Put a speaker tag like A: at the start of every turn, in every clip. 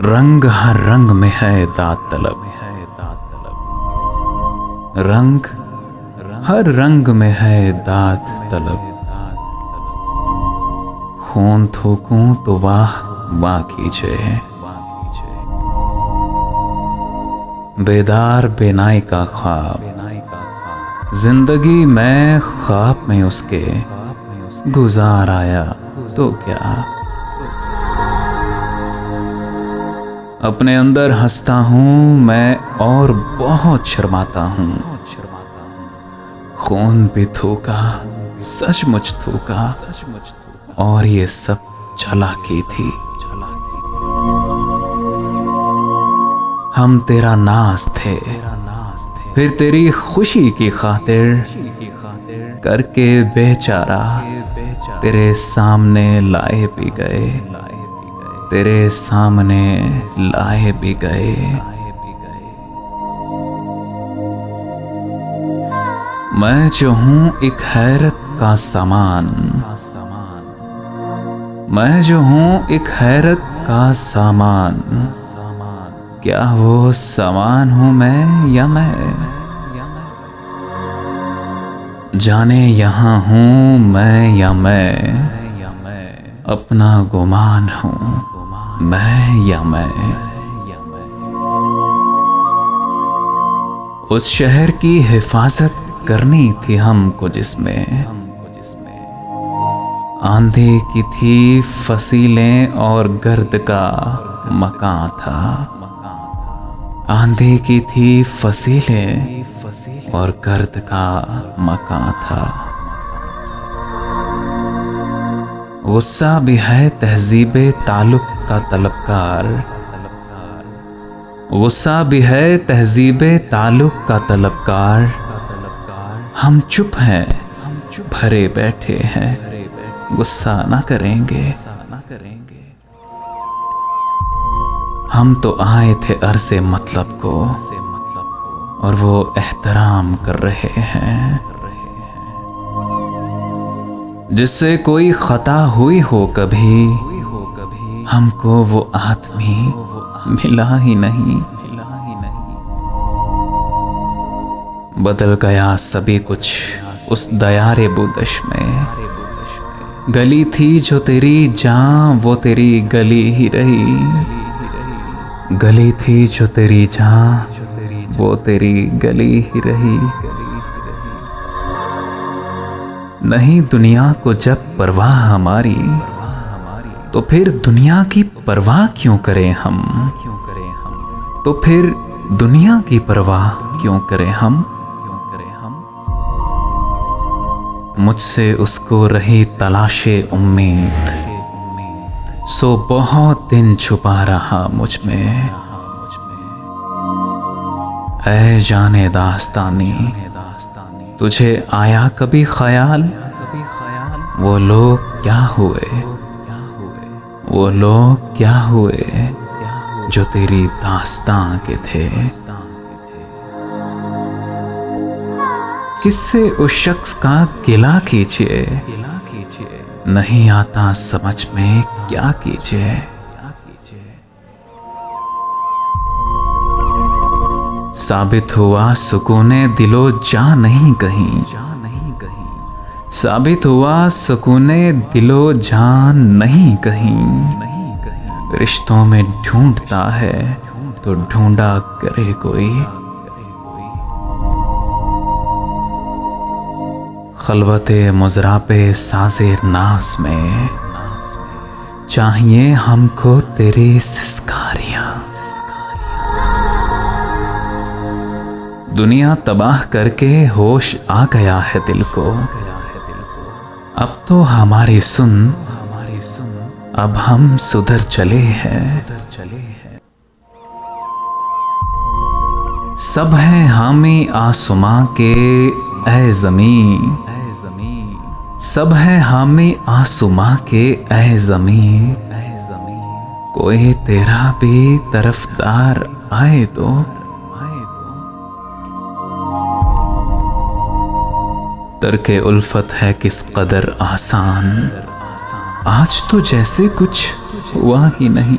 A: रंग हर रंग में है दाद तलब, रंग हर रंग में है दाद तलब। खून थूकूं तो वाह वाह कीजिए, बेदार बेनाई का ख्वाब, जिंदगी में ख्वाब में उसके गुजार आया तो क्या। अपने अंदर हंसता हूं मैं और बहुत शर्माता हूं। खून भी थूका, सचमुच थूका, और ये सब चालाकी थी। हम तेरा नाज थे, फिर तेरी खुशी की खातिर करके बेचारा तेरे सामने लाए भी गए, तेरे सामने लाए भी गए। मैं जो हूं एक हैरत का सामान, मैं जो हूं एक हैरत का सामान। क्या वो सामान हूं मैं या मैं? जाने यहां हूं मैं या मैं, अपना गुमान हूं मैं या मैं। उस शहर की हिफाजत करनी थी हमको जिसमें आंधी की थी फसीलें और गर्द का मकान था। आंधी की थी फसीलें और गर्द का मकान था। गुस्सा भी है तहजीबे ताल्लुक का तलबकार, गुस्सा भी है तहजीबे ताल्लुक का तलबकार। हम चुप हैं, भरे बैठे हैं, गुस्सा ना करेंगे। हम तो आए थे अर्ज़े मतलब को, और वो एहतराम कर रहे हैं। जिससे कोई खता हुई हो कभी, हमको वो आदमी मिला ही नहीं। बदल गया सभी कुछ उस दयारे बुदश में। गली थी जो तेरी जान वो तेरी गली ही रही। गली थी जो तेरी जान वो तेरी गली ही रही। नहीं दुनिया को जब परवाह हमारी, तो फिर दुनिया की परवाह क्यों करें हम? तो फिर दुनिया की परवाह क्यों करें हम? मुझसे उसको रही तलाशे उम्मीद, सो बहुत दिन छुपा रहा मुझ में। ऐ जाने दास्तानी, तुझे आया कभी ख्याल वो लोग क्या हुए, वो लोग क्या हुए जो तेरी दास्तां के थे। किससे उस शख्स का गिला कीजिए, नहीं आता समझ में क्या कीजिए। साबित हुआ सुकूने दिलो जा नहीं कहीं, साबित हुआ सुकूने दिलो जान नहीं कहीं। रिश्तों में ढूंढता है तो ढूंढा करे कोई। खलवते मुजराबे साजिर नाज में चाहिए हमको तेरी सिस्कारियां। दुनिया तबाह करके होश आ गया है दिल को। अब तो हमारी सुन, अब हम सुधर चले हैं। सब है हामी आसमां के ऐ ज़मीं, सब है हामी आसमां के ऐ ज़मीं। कोई तेरा भी तरफदार आए तो। तर्के उल्फत है किस कदर आसान, आज तो जैसे कुछ हुआ ही नहीं।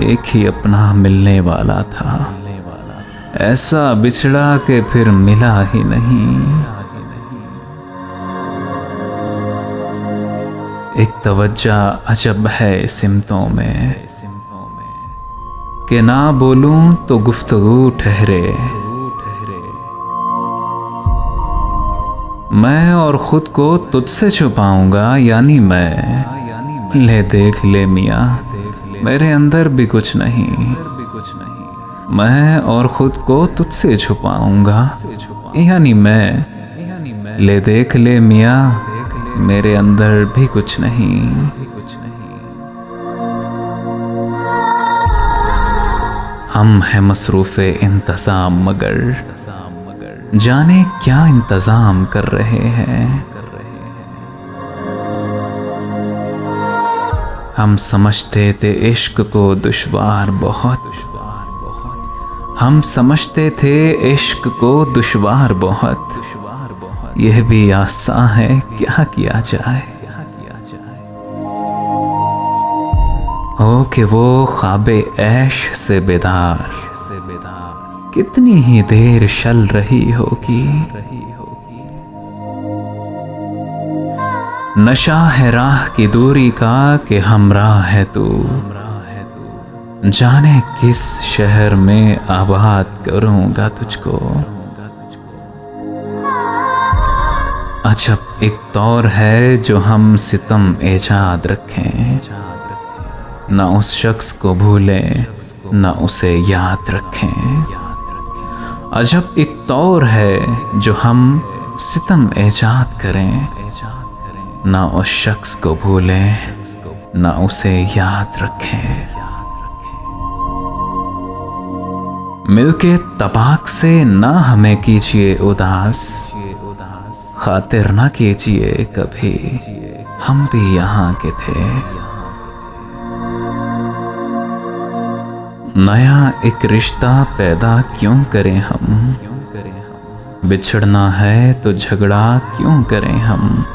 A: एक ही अपना मिलने वाला था, ऐसा बिछड़ा के फिर मिला ही नहीं। एक तवज्जा अजब है सिमतों में, कि ना बोलूं तो गुफ्तगू ठहरे। मैं और खुद को तुझसे छुपाऊंगा, यानी मैं। ले देख ले मियाँ, मेरे अंदर भी कुछ नहीं। मैं और खुद को तुझसे छुपाऊंगा, यानी मैं। ले देख ले मियाँ, मेरे अंदर भी कुछ नहीं। हम हैं मसरूफ़े इंतज़ाम, मगर जाने क्या इंतज़ाम कर रहे हैं। हम समझते थे इश्क को दुश्वार बहुत, हम समझते थे इश्क को दुश्वार बहुत। यह भी आसान है, क्या किया जाए। हो कि वो ख्वाबे ऐश से बेदार कितनी ही देर शल रही होगी। नशा है राह की दूरी का, कि हमराह है तू। जाने किस शहर में आबाद करूंगा तुझको। अजब एक दौर है जो हम सितम एजाद रखें, ना उस शख्स को भूलें ना उसे याद रखें। अजब एक दौर है जो हम सितम एजाद करें, ना उस शख्स को भूलें ना उसे याद रखें। मिलके तबाक से ना हमें कीजिए उदास, खातिर ना कीजिए कभी, हम भी यहाँ के थे। नया एक रिश्ता पैदा क्यों करें हम, बिछड़ना है तो झगड़ा क्यों करें हम।